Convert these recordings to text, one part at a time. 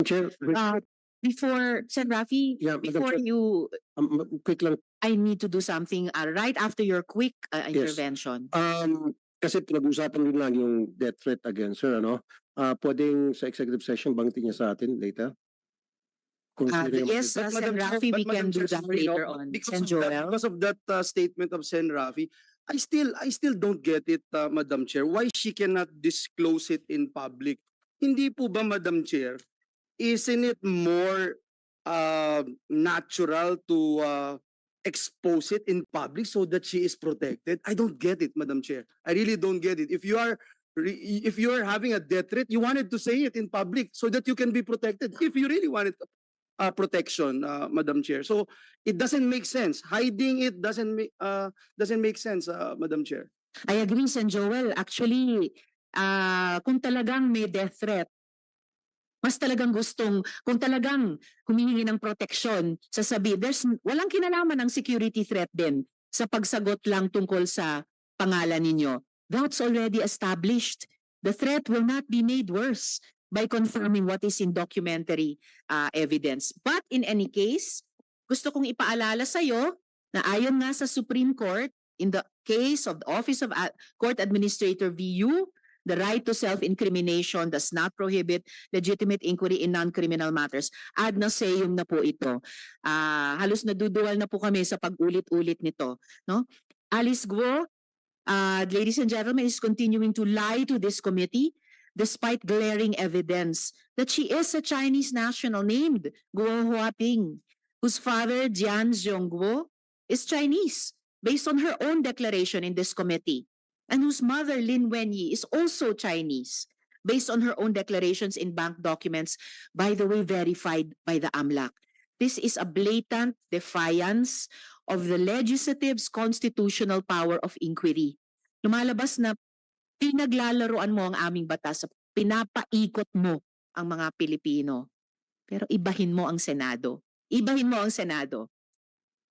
Chair, Before, Sen. Rafi, Yeah, Madam before Chair. you, quick lang. I need to do something right after your quick intervention. Kasi pinag-usapan rin lang yung death threat against her, ano? Pwedeng sa executive session banggitin niya sa atin later? Yes, But Sen. Madam Chair, Rafi, we but can Madam do Chair, that sorry, no, later on. because Sen. of that, Joel? because of that statement of Sen. Rafi, I still don't get it, Madam Chair. Why she cannot disclose it in public? Hindi po ba, Madam Chair, isn't it more natural to expose it in public so that she is protected? I don't get it, Madam Chair. I really don't get it. If you are having a death threat, you wanted to say it in public so that you can be protected. If you really wanted protection, Madam Chair. So it doesn't make sense. Hiding it doesn't make sense, Madam Chair. I agree, Sen. Joel. Actually, kung talagang may death threat, mas talagang kung talagang humihingi ng proteksyon, walang kinalaman ng security threat din sa pagsagot lang tungkol sa pangalan ninyo. That's already established. The threat will not be made worse by confirming what is in documentary evidence. But in any case, gusto kong ipaalala sa iyo na ayon nga sa Supreme Court, in the case of the Office of Court Administrator VU, the right to self-incrimination does not prohibit legitimate inquiry in non-criminal matters. Ad nauseam na po ito. Halos naduduwal na po kami sa pag-ulit-ulit nito. No? Alice Guo, ladies and gentlemen, is continuing to lie to this committee despite glaring evidence that she is a Chinese national named Guo Huaping, whose father, Jian Zhongguo, is Chinese, based on her own declaration in this committee, and whose mother, Lin Wenyi, is also Chinese, based on her own declarations in bank documents, by the way, verified by the AMLAC. This is a blatant defiance of the legislative's constitutional power of inquiry. Lumalabas na pinaglalaroan mo ang aming batas, pinapaikot mo ang mga Pilipino. Pero ibahin mo ang Senado. Ibahin mo ang Senado.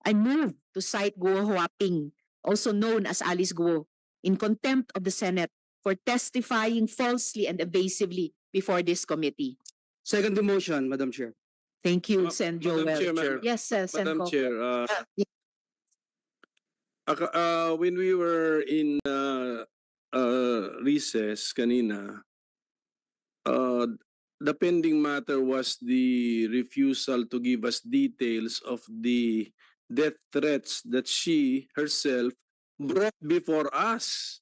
I move to cite Guo Huaping, also known as Alice Guo, in contempt of the Senate for testifying falsely and evasively before this committee. Second the motion, Madam Chair. Thank you, Sen. Joel. Madam Chair, Yes, Sen. Madam Coco. Chair, when we were in recess kanina, the pending matter was the refusal to give us details of the death threats that she herself brought before us.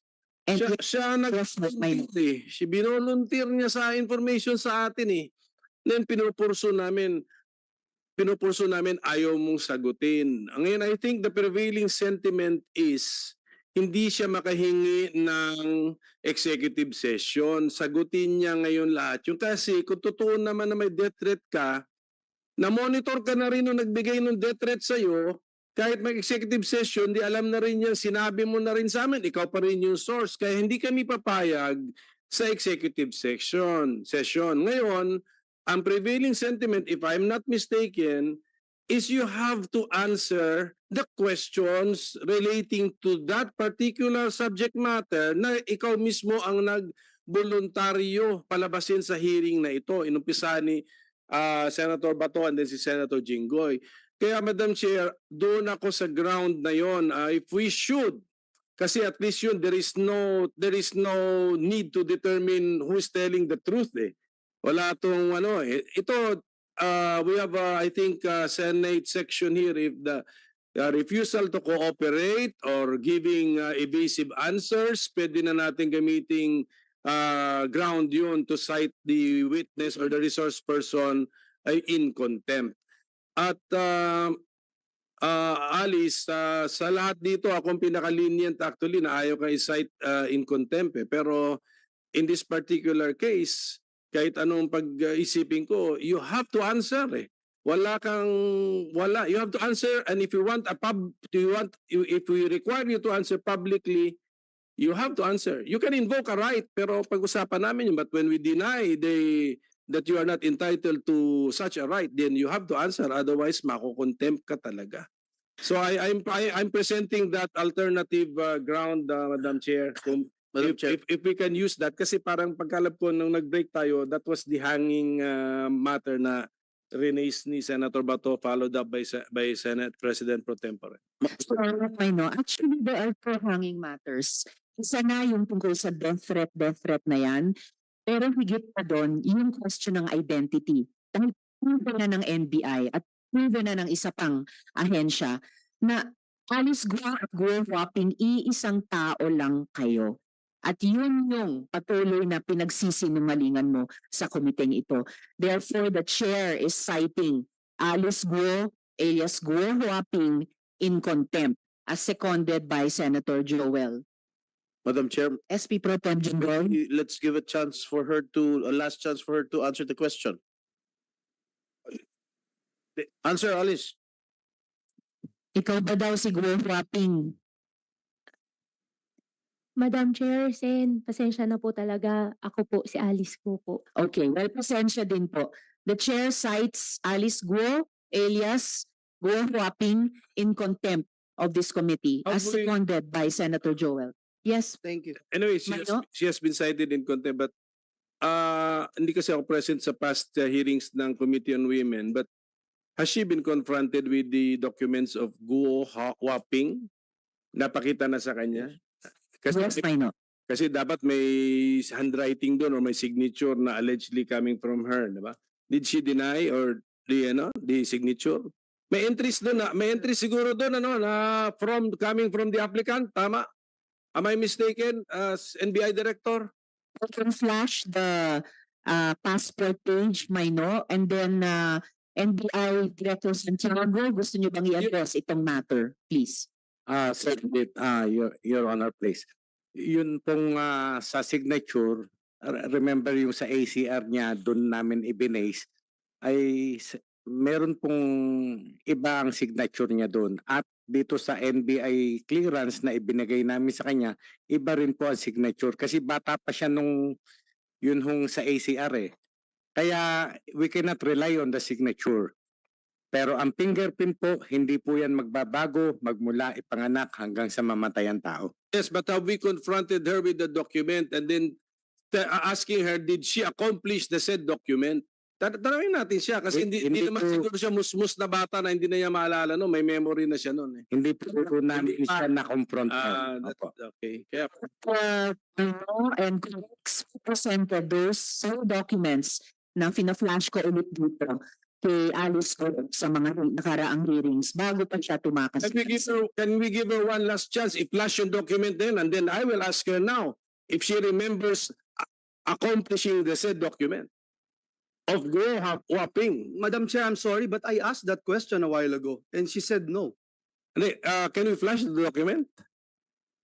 And Siya nag-volunteer. She binolunteer niya sa information sa atin eh. Then pinupurso namin ayaw mong sagutin. Ngayon, I think the prevailing sentiment is hindi siya makahingi ng executive session. Sagutin niya ngayon lahat. Yung kasi kung totoo naman na may death threat ka, na-monitor ka na rin nung nagbigay ng death threat sa'yo, kahit mag-executive session, di alam na rin yan, sinabi mo na rin sa amin, ikaw pa rin yung source. Kaya hindi kami papayag sa executive session. Ngayon, ang prevailing sentiment, if I'm not mistaken, is you have to answer the questions relating to that particular subject matter na ikaw mismo ang nag-voluntaryo palabasin sa hearing na ito. Inumpisa ni Senator Bato and then si Senator Jinggoy. Kaya Madam Chair, doon ako sa ground na yon. If we should, kasi at least yun, there is no need to determine who is telling the truth eh. Wala tong ano eh. Ito, we have I think Senate section here, if the refusal to cooperate or giving evasive answers, pwede na natin gamiting ground yun to cite the witness or the resource person in contempt. At Alice, sa lahat dito, akong pinaka-lenient actually na ayaw ka i-cite in contempt eh. Pero in this particular case, kahit anong pag-isipin ko, you have to answer eh. You have to answer, and if you want if we require you to answer publicly, you have to answer. You can invoke a right, pero pag-usapan namin yun. But when we deny that you are not entitled to such a right, then you have to answer. Otherwise, mako-contempt ka talaga. So I'm presenting that alternative ground, Madam Chair. Madam Chair. If we can use that, kasi parang pagkalap ko nung nag-break tayo, that was the hanging matter na release ni Senator Bato followed up by Senate President Pro Tempore. I know. Actually, there are two hanging matters. Isa na yung tungkol sa death threat na yan. Pero higit pa doon, yung question ng identity. Dahil proven na ng NBI at proven na ng isa pang ahensya na Alice Guo at Guo Huaping, iisang tao lang kayo. At yun yung patuloy na pinagsisinungalingan mo sa komiteng ito. Therefore, the chair is citing Alice Guo alias Guo Huaping in contempt as seconded by Senator Joel. Madam Chair, SP Pro Tem Jinggoy. let's give a last chance for her to answer the question. Answer, Alice. Ikaw ba daw si Guo Huaping? Madam Chair, Sen, pasensya na po talaga. Ako po, si Alice ko po. Okay, well, pasensya din po. The chair cites Alice Guo alias Guo Huaping in contempt of this committee as Hopefully- seconded by Senator Joel. Yes, Thank you. Anyway, Mayo? she has been cited in contempt, but hindi kasi ako present sa past hearings ng Committee on Women, but has she been confronted with the documents of Guo Huaping? Napakita na sa kanya? yes, Maino. Kasi dapat may handwriting doon or may signature na allegedly coming from her, di ba? Did she deny or the signature? May entries doon may entries siguro doon na coming from the applicant, tama? Am I mistaken as NBI director? I can flash the passport page, Maino, and then NBI Director Santiago, gusto niyo bang i-address itong matter, please? Certainly, Your Honor, please. Yun pong sa signature, remember yung sa ACR niya, doon namin ibinase, ay meron pong iba ang signature niya doon. At dito sa NBI clearance na ibinigay namin sa kanya, iba rin po ang signature. Kasi bata pa siya nung yun hong sa ACR eh. Kaya we cannot rely on the signature. Pero ang fingerprint po, hindi po yan magbabago magmula ipanganak hanggang sa mamatayang tao. Yes, but have we confronted her with the document and then asking her, did she accomplish the said document? Tanawin natin siya kasi hindi Hindi naman po- siguro siya musmus na bata na hindi na niya maalala, no? May memory na siya noon eh. Hindi po namin siya na-confront. Opo. Okay. Kaya And presented those same documents na fina-flash ko ulit dito kay Alice ko sa mga nakaraang hearings bago pa siya tumakas. can we give her one last chance? I-flash yung document then and then I will ask her now if she remembers accomplishing the said document of Guo Huaping. Madam Chair, I'm sorry, but I asked that question a while ago and she said no. Can we flash the document?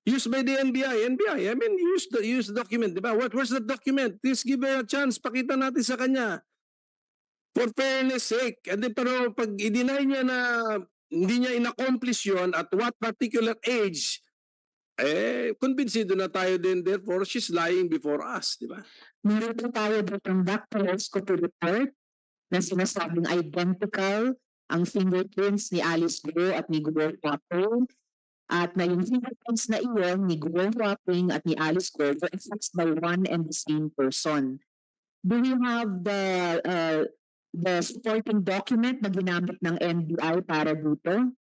Used by the NBI. I mean, use the document, di ba? Where's the document? Please give her a chance. Pakita natin sa kanya. For fairness sake. And then, pero pag i-deny niya na hindi niya in-accomplish yun at what particular age, kumbinsido na tayo din. Therefore, she's lying before us, di ba? Meron po tayo ditong doctor's report na sinasabing identical ang fingerprints ni Alice Guo at ni Guo Huaping at na yung fingerprints na iyon ni Guo Huaping at ni Alice Guo were affixed by one and the same person. Do we have the supporting document na ginamit ng NBI para dito?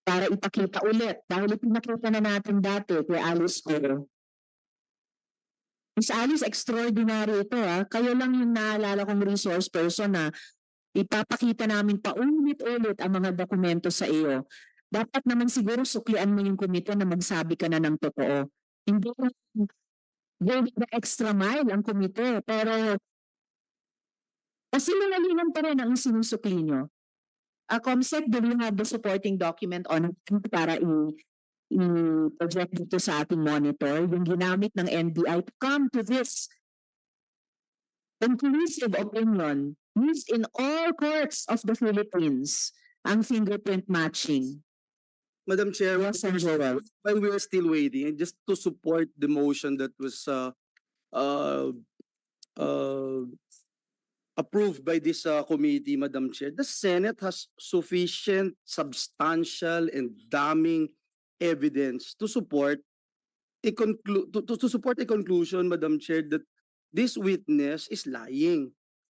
Para ipakita ulit. Dahil ipinakita na natin dati kay Alice Guo. Miss Alice, extraordinary ito ha. Kayo lang yung naalala kong resource person na ipapakita namin paulit-ulit ang mga dokumento sa iyo. Dapat naman siguro suklian mo yung komite na magsabi ka na ng totoo. Hindi go the extra mile ang komite. Pero kasi nangalingan pa rin ang sinusukli nyo. Comsec, do we have the supporting document on para i-project dito sa ating monitor, yung ginamit ng NBI to come to this conclusive opinion used in all courts of the Philippines, ang fingerprint matching. Madam Chair, Yes, Sir Joel. while we are still waiting, and just to support the motion that was approved by this committee, Madam Chair, the Senate has sufficient, substantial, and damning evidence to support to support a conclusion, Madam Chair, that this witness is lying.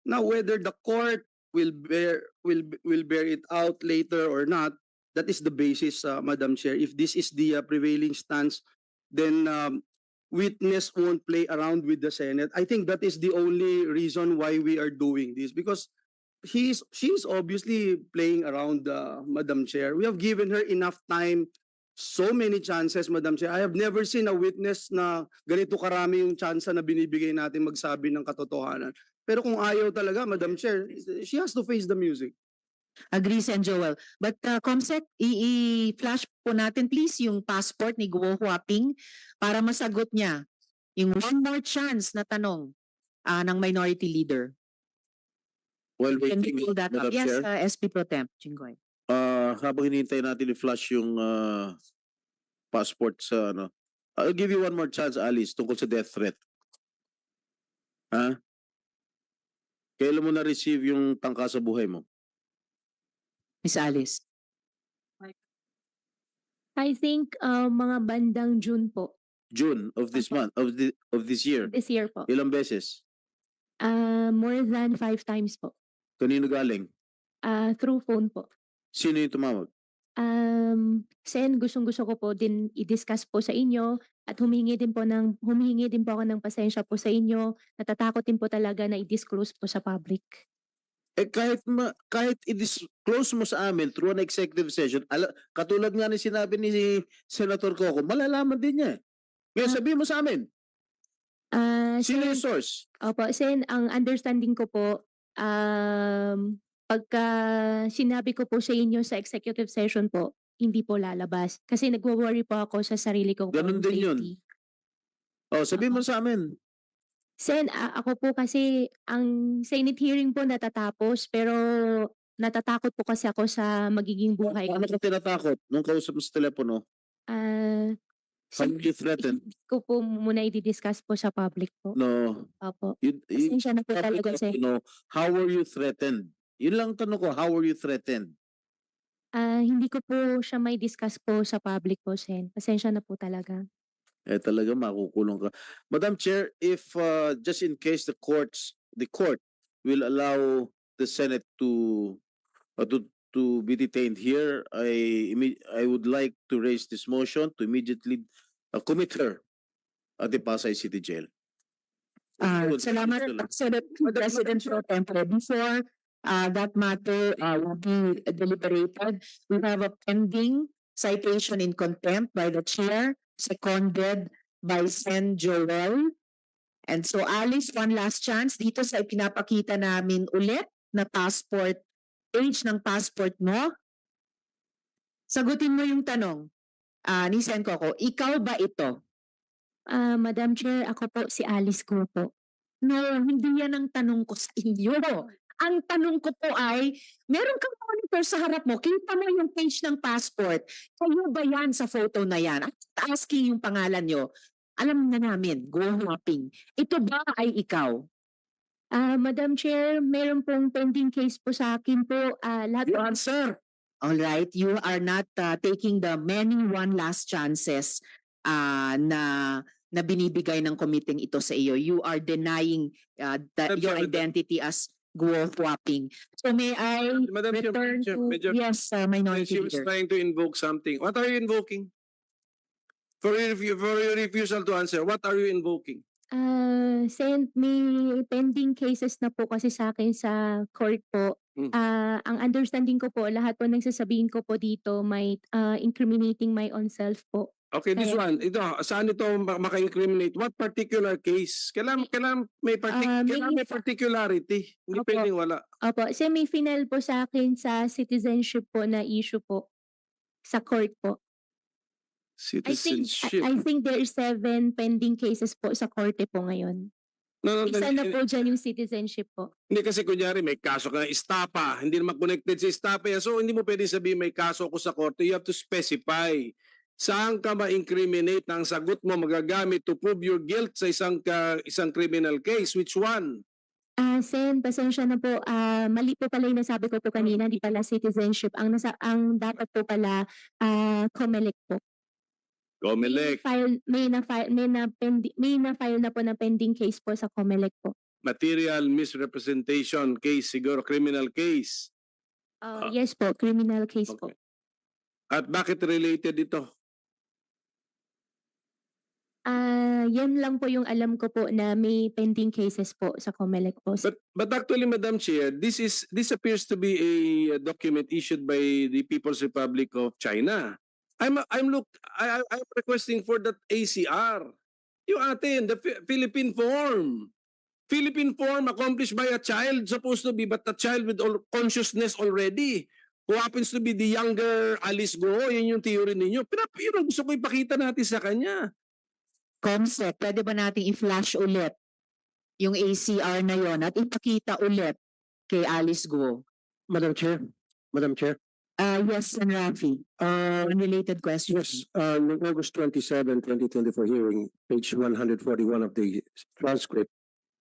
Now, whether the court will bear it out later or not, that is the basis, Madam Chair. If this is the prevailing stance, then witness won't play around with the Senate. I think that is the only reason why we are doing this, because she is obviously playing around, Madam Chair. We have given her enough time, so many chances, Madam Chair. I have never seen a witness na ganito karami yung chance na binibigay natin magsabi ng katotohanan. Pero kung ayaw talaga, Madam Chair, she has to face the music. Agree, Sen Joel. But Comsec, i-flash po natin please yung passport ni Guo Huaping para masagot niya yung one more chance na tanong ng minority leader. While Can we waiting, pull that up? Madam Yes, Chair, SP Pro Temp, Jinggoy. habang hinihintay natin i-flash yung passport sa ano, I'll give you one more chance, Alice, tungkol sa death threat. Ha? Kailan mo na-receive yung tangka sa buhay mo? Miss Alice. I think mga bandang June po, June of this month, of this year. this year po. Ilang beses? More than 5 times po. Kanino galing? Through phone po. Sino yung tumawag? Sen, gustong-gusto ko po din i-discuss po sa inyo at humihingi din po ako ng pasensya po sa inyo. Natatakot din po talaga na i-disclose po sa public. Eh kahit i-disclose mo sa amin through an executive session, katulad nga ni sinabi ni Senator Coco, malalaman din niya. Ngayon sabihin mo sa amin, sino Sen, yung source? opo, Sen, ang understanding ko po, pagka sinabi ko po sa inyo sa executive session po, hindi po lalabas. Kasi nagwo-worry po ako sa sarili ko Ganun pong din yun. safety. Oh, sabihin mo sa amin. Sen, ako po kasi ang Senate hearing po natatapos pero natatakot po kasi ako sa magiging buhay ko. Ano ka tinatakot nung kausap mo sa telepono? Ah, How Sen, you threaten? hindi ko po muna i-discuss po sa public po. No. Opo. You, Pasensya na po topic talaga, of, Sen. how were you threatened? Yun lang tanong ko, how were you threatened? Hindi ko po siya may discuss po sa public po, Sen. Pasensya na po talaga. Eh talaga makukulong ka. Madam Chair, if just in case the court will allow the Senate to be detained here, I would like to raise this motion to immediately commit her at the Pasay City Jail. Salamat, Senate President Pro Tempore. Before that matter will be deliberated, we have a pending citation in contempt by the chair, seconded by Sen Joel. And so Alice, one last chance dito sa ipinapakita namin ulit na passport, page ng passport mo. Sagutin mo yung tanong ni Sen Coco, ikaw ba ito? Madam Chair, ako po si Alice Go po. No, hindi yan ang tanong ko sa inyo. Ang tanong ko po ay, meron kang monitor sa harap mo, kita mo yung page ng passport. Kayo ba yan sa photo na yan? At asking yung pangalan nyo. Alam na namin, Guo Huaping. Ito ba ay ikaw? Madam Chair, meron pong pending case po sa akin po. Lahat You po- answer. All right, you are not taking the many one last chances na binibigay ng committee ito sa iyo. You are denying your identity as Guo Huaping. So may I Madam Chair, return to Medyo- yes, minority She was leader. trying to invoke something. What are you invoking? For your refusal to answer, what are you invoking? Sen, may pending cases na po kasi sa akin sa court po. Ang understanding ko po, lahat po ng sasabihin ko po dito may incriminating my own self po. Okay, this Kaya- one. Ito, saan ito maka-incriminate? What particular case? Kailangan may kailangan may particularity. Hindi Opo. pwedeng wala. Opo, kasi may final po sa akin sa citizenship po na issue po sa court po. Citizenship. I think there is 7 pending cases po sa korte po ngayon. No, Isa na po dyan yung citizenship po. Hindi kasi kunyari may kaso ka ng estapa, hindi naman connected sa estapa yan. So hindi mo pwede sabihin may kaso ko sa korte. You have to specify. Saan ka ma-incriminate na ang sagot mo magagamit to prove your guilt sa isang criminal case? Which one? Sen, pasensya na po. Mali po pala yung nasabi ko po kanina, di pala citizenship. Ang dapat po pala COMELEC po. COMELEC, may na-file na po na pending case po sa COMELEC po. material misrepresentation case, siguro criminal case. Yes po, criminal case po. Okay. At bakit related ito? Yan lang po yung alam ko po na may pending cases po sa COMELEC po. But actually, Madam Chair, this appears to be a document issued by the People's Republic of China. I'm requesting for that ACR. Yung atin, the Philippine form. Philippine form accomplished by a child supposed to be, but a child with consciousness already. Who happens to be the younger Alice Go, yun yung theory ninyo. Pero gusto ko ipakita natin sa kanya. Comsec, pwede ba nating i-flash ulit yung ACR na yon at ipakita ulit kay Alice Guo? Madam Chair, Yes, Sen. Rafi. Unrelated question. yes, noong August 27, 2024 hearing, page 141 of the transcript,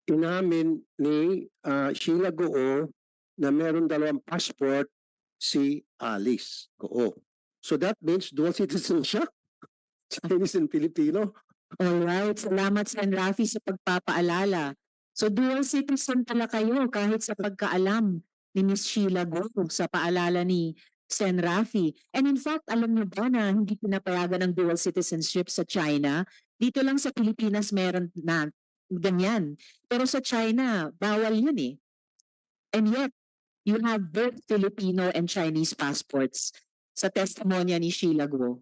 inamin ni Sheila Goo na meron dalawang passport si Alice Goo. So that means dual citizen siya? Chinese and Filipino? Alright, salamat Sen. Rafi sa pagpapaalala. So dual citizen pala kayo kahit sa pagkaalam ni Ms. Sheila Guo sa paalala ni Sen. Rafi. And in fact, alam niyo ba na hindi pinapayagan ng dual citizenship sa China? Dito lang sa Pilipinas meron na ganyan. Pero sa China, bawal yun eh. And yet, you have both Filipino and Chinese passports sa testimonya ni Sheila Guo.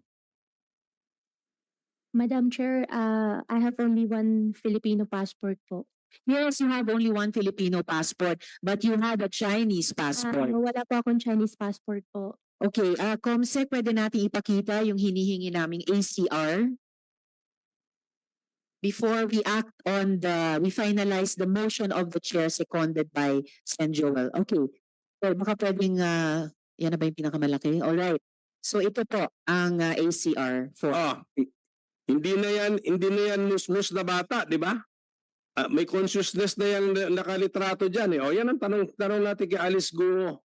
Madam Chair, I have only one Filipino passport po. Yes, you have only one Filipino passport, but you have a Chinese passport. Wala po akong Chinese passport po. Okay, Comsec, pwede natin ipakita yung hinihingi naming ACR before we act on we finalize the motion of the chair seconded by Sen. Joel. Okay, so baka pwedeng, yan na ba yung pinakamalaki? Alright, so ito po ang ACR for... Hindi na yan musmus na bata, di ba? May consciousness na yung nakalitrato dyan eh. O yan ang tanong natin kay Alice Guo.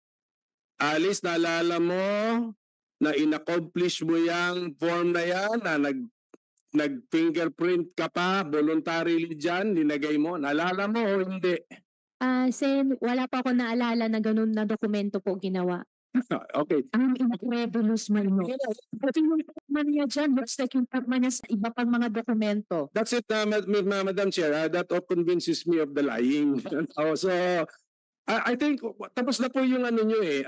Alice, naalala mo na in-accomplish mo yung form na yan, na nag-fingerprint ka pa, voluntarily dyan, linagay mo. Naalala mo o hindi? Sen, wala po ako naalala na ganun na dokumento po ginawa. Okay. Ang incredulous man mo. Pati yung forma niya dyan, looks like yung forma niya sa iba pang mga dokumento. That's it, Madam Chair. That all convinces me of the lying. So, I think, tapos na po yung ano nyo eh.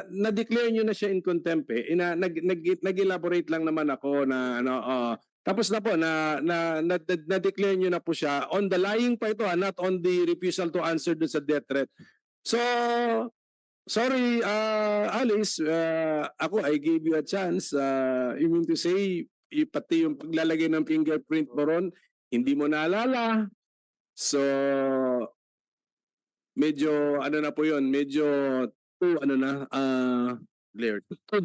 Na-declare nyo na siya in contempt eh. Nag-elaborate lang naman ako na, tapos na po, na-declare nyo na po siya. On the lying pa ito, not on the refusal to answer dun sa death threat. So, sorry, Alice, I gave you a chance. You mean to say, pati yung paglalagay ng fingerprint mo ron, hindi mo naalala. So, medyo, ano na po yun, medyo, too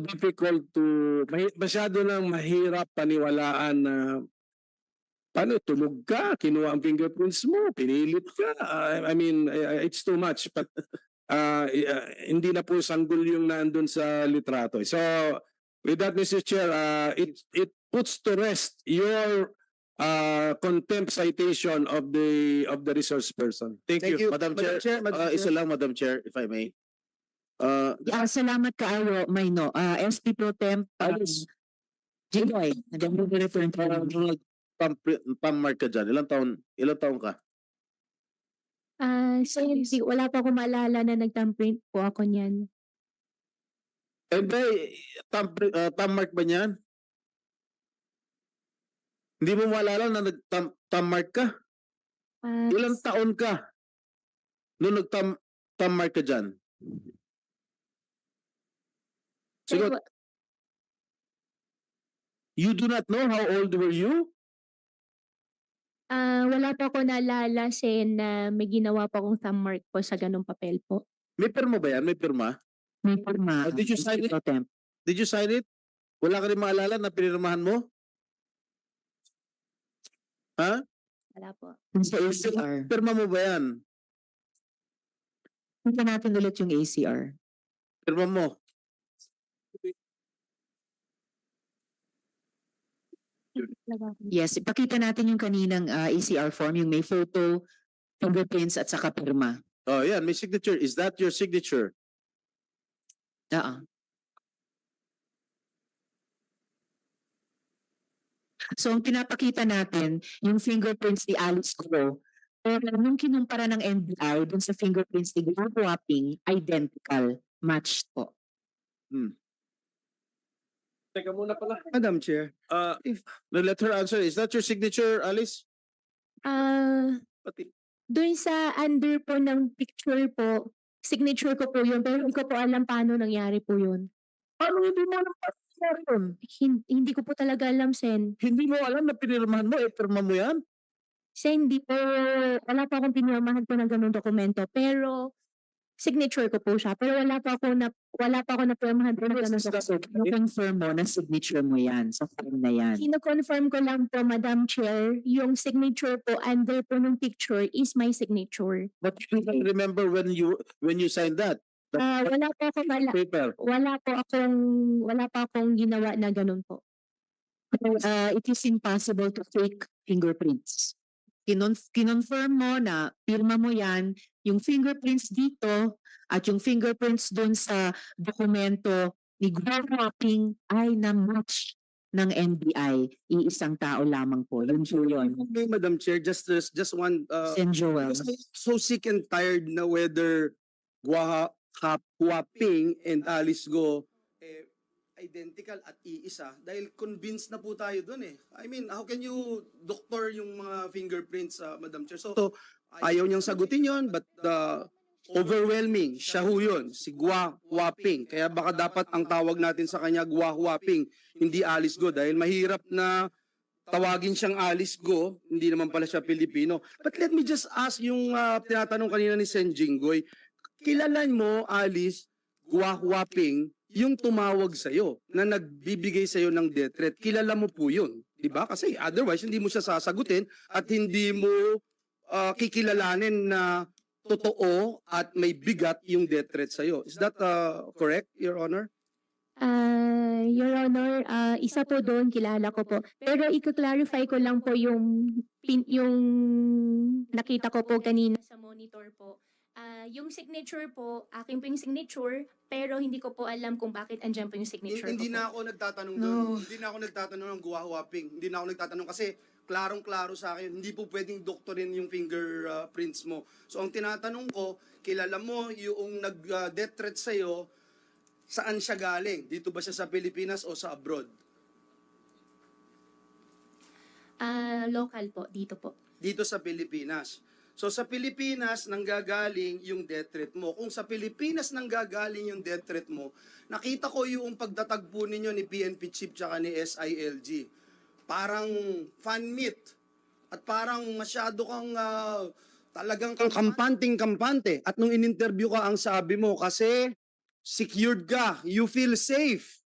difficult to, masyado nang mahirap paniwalaan na, paano, tulog ka, kinuha ang fingerprints mo, pinilit ka. I mean, it's too much, but, hindi na po sanggol yung nandun sa litrato. So, with that, Mr. Chair, it puts to rest your contempt citation of the resource person. Thank you. Madam Chair, isa lang, Madam Chair, if I may. Salamat kaayo, Mayno. SP Pro Temp, Jigoy, nag-return Pam-mark ka dyan. Ilang taon ka? Sen, wala po ako maalala na nag-thumbprint po ako niyan. Pam-mark ba niyan? Hindi mo maalala na nag-pam-mark ka? Ilang taon ka nung nag-pam-mark ka dyan? Siguro, you do not know how old were you? Wala po ako naalala, Sen, na may ginawa po akong thumbmark po sa ganung papel po. May pirma ba yan? May pirma? May pirma. Did you sign it? Pro Temp. Did you sign it? Wala ka rin maalala na pinirmahan mo? Ha? Wala po. Sa ACR. Pirma mo ba yan? Punta natin ulit yung ACR. Pirma mo. Yes, ipakita natin yung kaninang ACR form, yung may photo, fingerprints at saka pirma. Oh, yeah, may signature. Is that your signature? Oo. So ang pinapakita natin, yung fingerprints ni Alice Go, pero nung kinumpara ng NBI dun sa fingerprints ni Glenn Wapping, identical, matched po. Teka muna pala. Madam Chair, No, let her answer. Is that your signature, Alice? Pati. Doon sa under po ng picture po, signature ko po yun, pero hindi ko po alam paano nangyari po yun. Paano hindi mo alam paano nangyari yun? Hindi ko po talaga alam, Sen. Hindi mo alam na pinirmahan mo, pirma mo yan? Sen, hindi po, wala pa akong pinirmahan po ng ganung dokumento, pero signature ko po siya, pero wala pa ako na pirmahan po ng ganung dokumento. Confirm mo na signature mo yan sa form na yan. Kino-confirm ko lang po, Madam Chair, yung signature po under po ng picture is my signature. But you don't remember when you signed that Wala po ako paper. wala pa akong ginawa na ganun po. It is impossible to fake fingerprints. Kinonfirm mo na pirma mo yan, yung fingerprints dito at yung fingerprints doon sa dokumento ni Glenn Wapping ay na-match ng NBI. Iisang tao lamang po. Yun po yun. okay, Madam Chair, just one, Sen Joel. because I'm so sick and tired na whether Wapping and Alice Go identical at iisa dahil convinced na po tayo dun eh. I mean, how can you doctor yung mga fingerprints, Madam Chair? So, ayaw niyang sagutin yon, but overwhelming, siya ho yun, si Wapping. Kaya baka dapat ang tawag natin sa kanya Wapping, hindi Alice Go dahil mahirap na tawagin siyang Alice Go, hindi naman pala siya Pilipino. But let me just ask yung tinatanong kanina ni Sen Jinggoy, kilalan mo, Alice, Wapping, yung tumawag sa'yo, na nagbibigay sa'yo ng death threat, kilala mo po yun. Diba? Kasi otherwise, hindi mo siya sasagutin at hindi mo kikilalanin na totoo at may bigat yung death threat sa'yo. Is that correct, Your Honor? Your Honor, isa po doon, kilala ko po. Pero i-clarify ko lang po yung nakita ko po kanina sa monitor po. Yung signature po, akin po yung signature, pero hindi ko po alam kung bakit andyan po yung signature Hindi ko na po. ako nagtatanong doon. Hindi na ako nagtatanong ng Wapping. Hindi na ako nagtatanong kasi klarong-klaro sa akin, hindi po pwedeng doktorin yung fingerprints mo. So ang tinatanong ko, kilala mo yung nag-death threat sa'yo, saan siya galing? Dito ba siya sa Pilipinas o sa abroad? Local po, dito po. Dito sa Pilipinas. So sa Pilipinas nanggagaling yung death threat mo. Kung sa Pilipinas nanggagaling yung death threat mo, nakita ko yung pagtatagpo ninyo ni PNP Chief tsaka ni SILG. Parang fan meet. At parang masyado kang talagang kampante. At nung in-interview ka, ang sabi mo, kasi secured ka, you feel safe.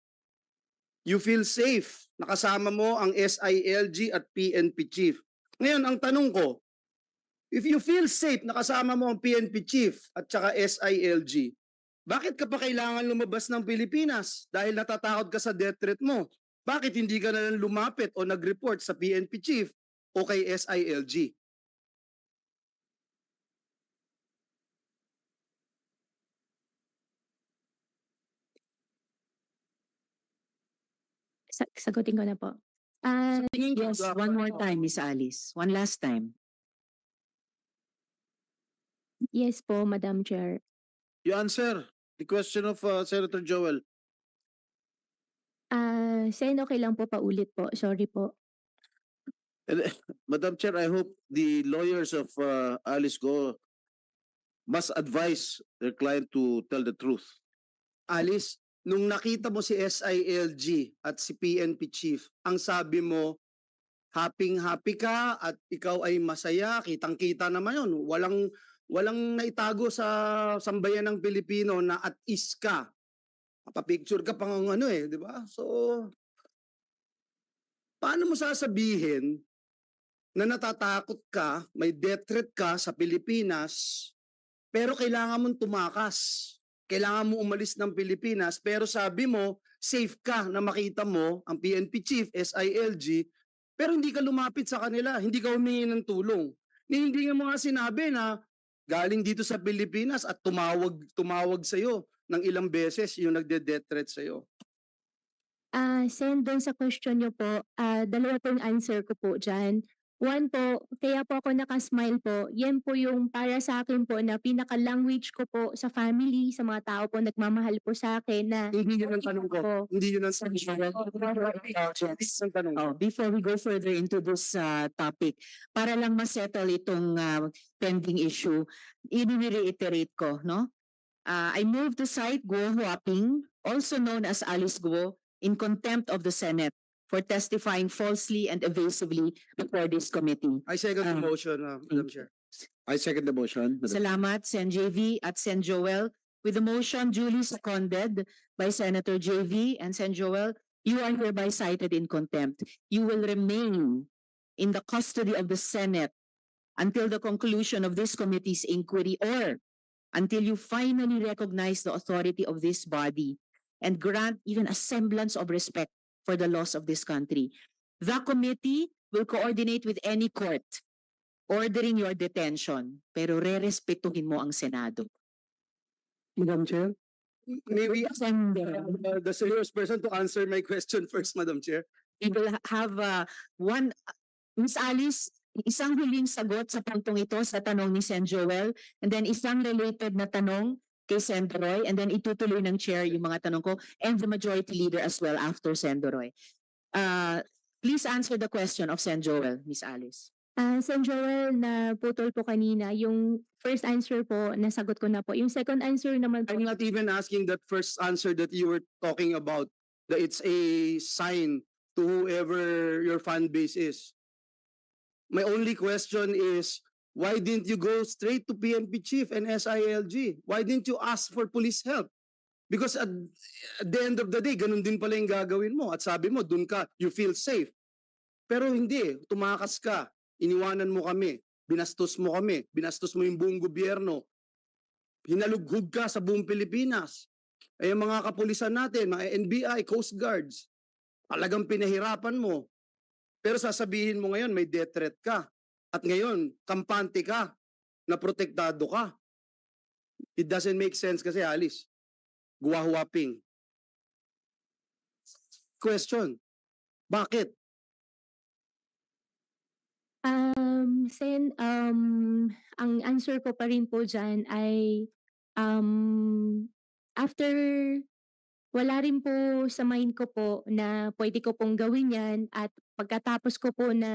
You feel safe. Nakasama mo ang SILG at PNP Chief. Ngayon, ang tanong ko, if you feel safe, nakasama mo ang PNP Chief at saka SILG, bakit ka pa kailangan lumabas ng Pilipinas? Dahil natatakot ka sa death threat mo. Bakit hindi ka na lang lumapit o nag-report sa PNP Chief o kay SILG? Sagutin ko na po. Yes, one more time, Miss Alice. One last time. Yes po, Madam Chair. You answer the question of Senator Joel. Sen, okay lang po, paulit po. Sorry po. And, Madam Chair, I hope the lawyers of Alice Go must advise their client to tell the truth. Alice, nung nakita mo si SILG at si PNP Chief, ang sabi mo, happy ka at ikaw ay masaya, kitang-kita naman yun. Walang naitago sa sambayan ng Pilipino na at is ka. Papicture ka pang di ba? So, paano mo sasabihin na natatakot ka, may death threat ka sa Pilipinas, pero kailangan mong tumakas. Kailangan mo umalis ng Pilipinas, pero sabi mo, safe ka na makita mo ang PNP Chief, SILG, Pero hindi ka lumapit sa kanila, hindi ka humingi ng tulong. Hindi nga mga sinabi na galing dito sa Pilipinas at tumawag sa iyo ng ilang beses yung nagde-death threat sa iyo. Sen, doon sa question niyo po, dalawa po yung answer ko po dyan. One po, kaya po ako nakasmile po, yan po yung para sa akin po na pinaka-language ko po sa family, sa mga tao po nagmamahal po sa akin na Hindi yun ang tanong ko. Hindi yun ang tanong ko. Before we go further into this topic, para lang ma-settle itong pending issue, i-reiterate ko, no? I move to cite Guo Huaping, also known as Alice Guo, in contempt of the Senate for testifying falsely and evasively before this committee. I second the Um, motion, Madam Chair. I second the motion. Salamat, Sen. JV at Sen. Joel. With the motion duly seconded by Senator JV and Sen. Joel, you are hereby cited in contempt. You will remain in the custody of the Senate until the conclusion of this committee's inquiry or until you finally recognize the authority of this body and grant even a semblance of respect for the laws of this country. The committee will coordinate with any court ordering your detention, pero re-respetuhin mo ang Senado. Madam Chair. Maybe Sender. the serious person to answer my question first, Madam Chair. We will have one, Miss Alice, isang huling sagot sa puntong ito sa tanong ni Sen. Joel, and then isang related na tanong kay Sen. Roy, and then itutuloy ng chair yung mga tanong ko, and the majority leader as well after Sen. Roy. Please answer the question of Sen. Joel, Miss Alice. Sen. Joel, na putol po kanina, yung first answer po, nasagot ko na po. Yung second answer naman po, I'm not even asking that first answer that you were talking about, that it's a sign to whoever your fan base is. My only question is, why didn't you go straight to PNP chief and SILG? Why didn't you ask for police help? Because at the end of the day, ganun din pala yung gagawin mo. At sabi mo, dun ka, you feel safe. Pero hindi, tumakas ka, iniwanan mo kami, binastos mo kami, binastos mo yung buong gobyerno, hinalughog ka sa buong Pilipinas. Ay mga kapulisan natin, mga NBI, Coast Guards, talagang pinahirapan mo. Pero sasabihin mo ngayon, may death threat ka. At ngayon, kampante ka, na protektado ka. It doesn't make sense kasi, Alice. Guwahuaping. Question, bakit? Sen, ang answer ko pa rin po dyan ay after wala rin po sa mind ko po na pwede ko pong gawin yan at pagkatapos ko po na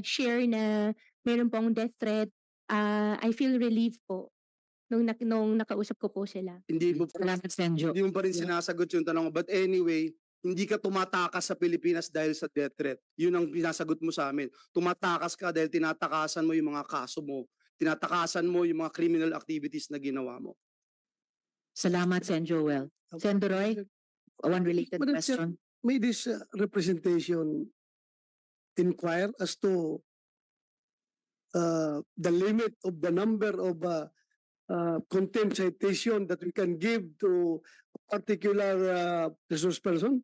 share na meron pong death threat, I feel relief po nung nakausap ko po sila. Hindi mo Salamat, Sen. Jo. Hindi mo pa rin sinasagot yung tanong. But anyway, hindi ka tumatakas sa Pilipinas dahil sa death threat. Yun ang pinasagot mo sa amin. Tumatakas ka dahil tinatakasan mo yung mga kaso mo. Tinatakasan mo yung mga criminal activities na ginawa mo. Salamat, Sen. Joel. Sen. Roy, one related Madam Chair, question. May this representation inquire as to the limit of the number of contempt citation that we can give to a particular resource person?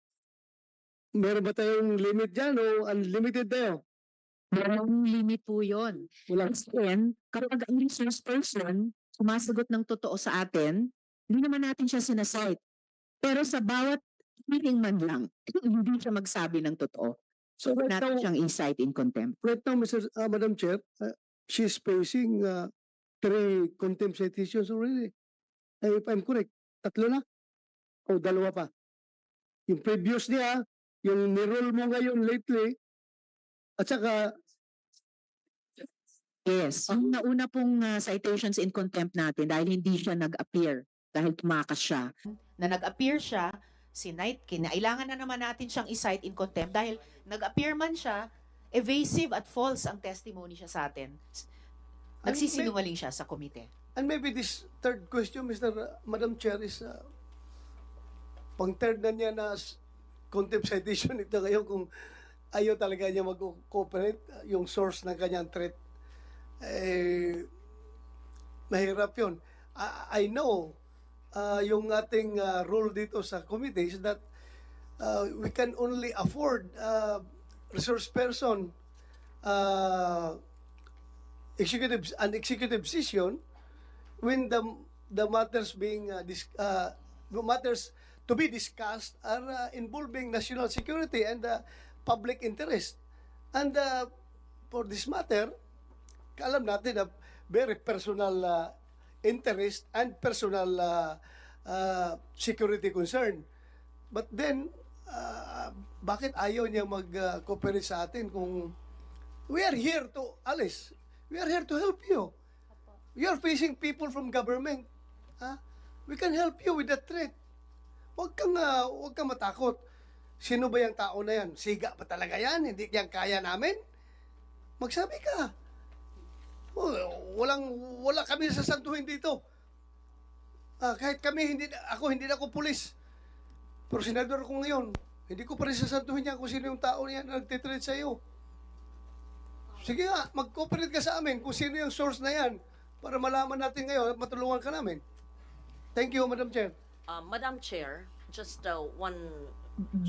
Meron ba tayong limit dyan o unlimited tayo? Merong limit po yun. Wala. Then, kapag ang resource person sumasagot ng totoo sa atin, hindi naman natin siya sinasite. Pero sa bawat hearing man lang, hindi siya magsabi ng totoo. So, right natin now- siyang i-cite in contempt. Right now, Madam Chair, she's facing 3 contempt citations already. If I'm correct, 3 na? O 2 pa? Yung previous niya, yung nirol mo ngayon lately, at saka Yes. Ang nauna pong citations in contempt natin dahil hindi siya nag-appear, dahil tumakas siya. Na nag-appear siya, kinailangan na naman natin siyang i-cite in contempt dahil nag-appear man siya, evasive at false ang testimony siya sa atin. Nagsisinungaling siya sa komite. And maybe this third question, Madam Chair, is pang third na niya na contempt citation ito ngayon kung ayaw talaga niya mag-cooperate, yung source ng kanyang threat. Mahirap yun. I know yung ating rule dito sa committee is that we can only afford resource person an executive decision when the matters being matters to be discussed are involving national security and public interest. And for this matter, alam natin na very personal interest and personal security concern. But then, bakit ayaw niya mag-cooperate sa atin kung we are here to, Alice, we are here to help you. You are facing people from government. We can help you with that threat. Huwag kang matakot. Sino ba yung tao na yan? Siga pa talaga yan? Hindi yan kaya namin? Magsabi ka. Wala kami sasantuhin dito. Kahit kami, hindi na ako pulis. Pero senador ako ngayon. Hindi ko pa rin sasantuhin niya kung sino yung tao niya na nagtitrade sa iyo. Sige nga, mag-cooperate ka sa amin kung sino yung source na yan para malaman natin ngayon at matulungan ka namin. Thank you, Madam Chair. Madam Chair, just one...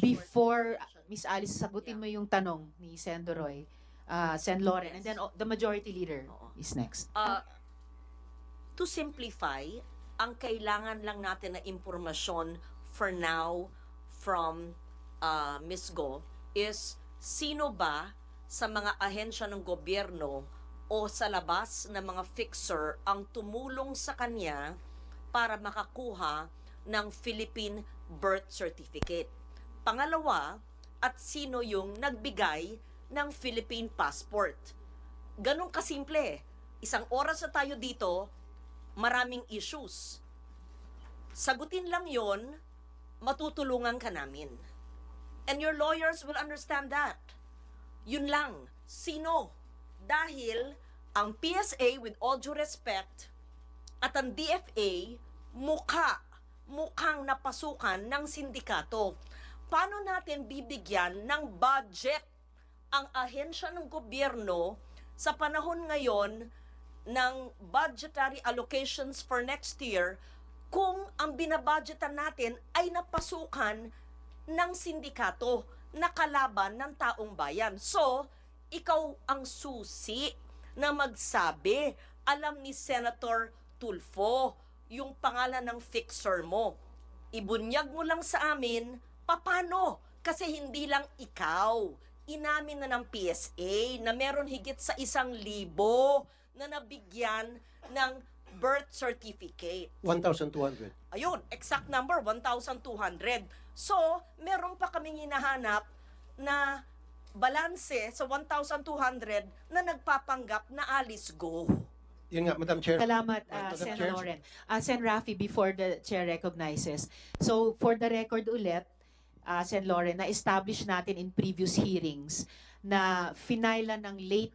Before Miss Alice sagutin mo yung tanong ni Sen. Doroy, Sen. Loren, and then the majority leader is next. To simplify, ang kailangan lang natin na impormasyon for now from Ms. Go is sino ba sa mga ahensya ng gobyerno o sa labas ng mga fixer ang tumulong sa kanya para makakuha ng Philippine birth certificate. Pangalawa, at sino yung nagbigay ng Philippine passport. Ganun kasimple. Isang oras na tayo dito, maraming issues. Sagutin lang yon, matutulungan ka namin. And your lawyers will understand that. Yun lang. Sino? Dahil ang PSA, with all due respect, at ang DFA, mukhang napasukan ng sindikato. Paano natin bibigyan ng budget ang ahensya ng gobyerno sa panahon ngayon ng budgetary allocations for next year kung ang binabudgetan natin ay napasukan ng sindikato na kalaban ng taong bayan? So, ikaw ang susi na magsabi. Alam ni Senator Tulfo yung pangalan ng fixer mo. Ibunyag mo lang sa amin, paano? Kasi hindi lang ikaw. Inamin na ng PSA na meron higit sa 1,000 na nabigyan ng birth certificate. 1,200. Ayun, exact number, 1,200. So, meron pa kaming hinahanap na balanse sa 1,200 na nagpapanggap na Alice Go. Yun nga, Madam Chair. Salamat, Madam Sen. Chair. Loren. Sen. Rafi, before the chair recognizes. So, for the record ulit, Sen. Loren, na-establish natin in previous hearings na finailan ng late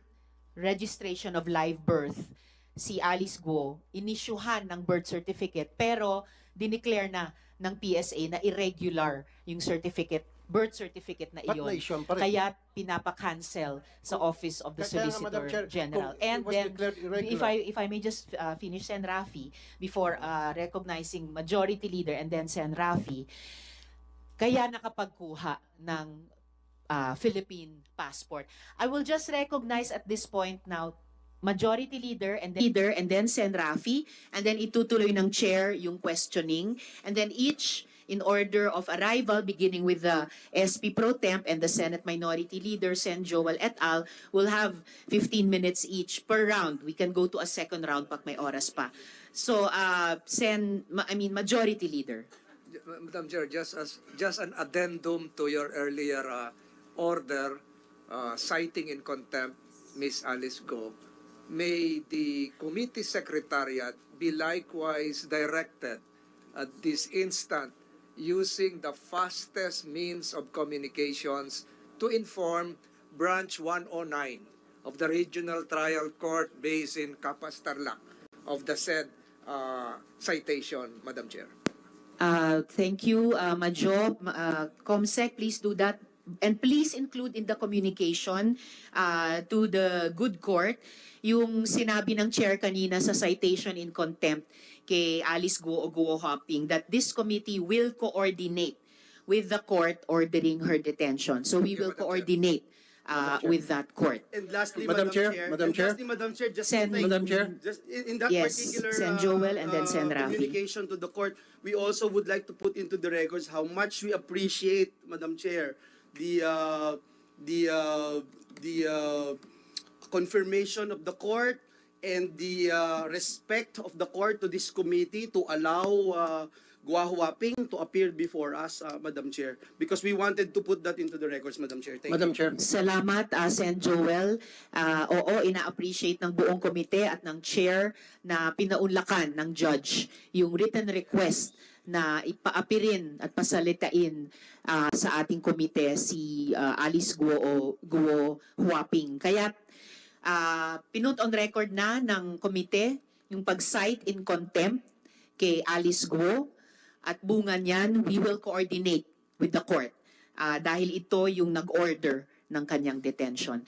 registration of live birth si Alice Guo, inisyuhan ng birth certificate, pero dineclare na ng PSA na irregular yung birth certificate na But iyon. na-issue pa rin. Kaya pinapa-cancel sa Office of the Kaya nga, Madam Solicitor Chair, General. kung it And was then, declared irregular. if I may just finish, Sen. Rafi, before recognizing Majority Leader and then Sen. Rafi, kaya nakapagkuha ng Philippine passport. I will just recognize at this point now Majority Leader and then Sen. Rafi, and then itutuloy ng Chair yung questioning, and then each in order of arrival, beginning with the SP Pro Temp and the Senate Minority Leader, Sen. Joel et al., will have 15 minutes each per round. We can go to a second round pag may oras pa. So, Majority Leader. Madam Chair, just an addendum to your earlier order citing in contempt Ms. Alice Go. May the committee secretariat be likewise directed at this instant using the fastest means of communications to inform Branch 109 of the Regional Trial Court based in Capas Tarlac of the said citation, Madam Chair. Thank you, Majo. Comsec, please do that. And please include in the communication to the good court yung sinabi ng chair kanina sa citation in contempt kay Alice Guo o Guo Hopping that this committee will coordinate with the court ordering her detention. So we will coordinate with that court. And lastly, Madam Chair, just Sen- to thank- Madam Chair. just in that Yes, particular Sen Joel and then Sen Rafi. communication to the court, we also would like to put into the records how much we appreciate, Madam Chair, the confirmation of the court and the respect of the court to this committee to allow Gua Huaping to appear before us, Madam Chair, because we wanted to put that into the records, Madam Chair. Thank you. Madam Chair. Salamat, Sen Joel. Oo, ina-appreciate ng buong komite at ng chair na pinaunlakan ng judge yung written request na ipaapirin at pasalitain sa ating komite si Alice Guo Huaping. Kaya pinut on record na ng komite yung pag-cite in contempt kay Alice Guo at bunga niyan, we will coordinate with the court dahil ito yung nag-order ng kanyang detention.